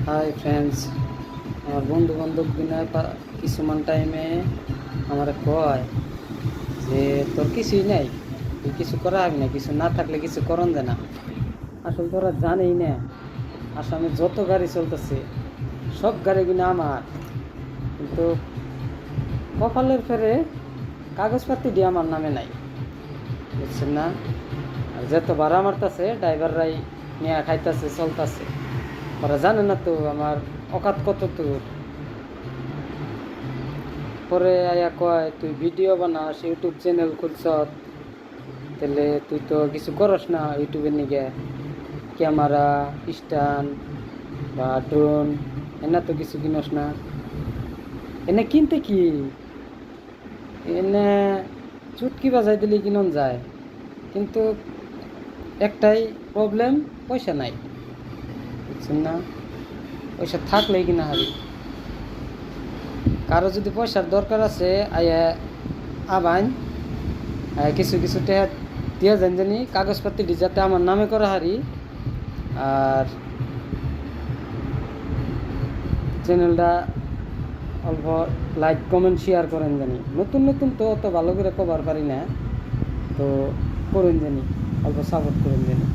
Hi friends, আমার বন্ধু বান্ধব বিনয় কিছুমান টাইমে আমার কয় যে তোর কিছুই নাই, তুই কিছু করা হবি না, কিছু না থাকলে কিছু করন যায় না। আসলে তোরা জানেই না, আসামে যত গাড়ি চলতেছে সব গাড়ি কিনা আমার, কিন্তু কপালের ফেরে কাগজপাতি দিয়ে আমার নামে নাই, বুঝছেন না? আর যত ভাড়া মারতেছে ড্রাইভাররাই নিয়ে খাইতেছে চলতেছে। ওরা জানে না তো আমার অকাত কত দূর। পরে আয়া কয় তুই ভিডিও বানাস, ইউটিউব চ্যানেল খুলছ, তাহলে তুই তো কিছু করস না ইউটিউবের নিগে, ক্যামেরা স্ট্যান্ড বা ড্রোন এনা তো কিছু কিনস না। এনে কিনতে কি, এনে চুটকি বাজাই দিলে কিনন যায়, কিন্তু একটাই প্রবলেম, পয়সা নাই, বুঝছেন না? পয়সা থাকলেই কিনা হারি। কারো যদি পয়সার দরকার আছে আয়া আবাইন, কিছু কিছু টেহা দিয়া যান জানি কাগজপাতি যাতে আমার নামে করা হারি। আর চ্যানেলটা অল্প লাইক কমেন্ট শেয়ার করেন জানি, নতুন নতুন তো অত ভালো করে কভার পারি না, তো করেন জানি, অল্প সাপোর্ট করেন জানি।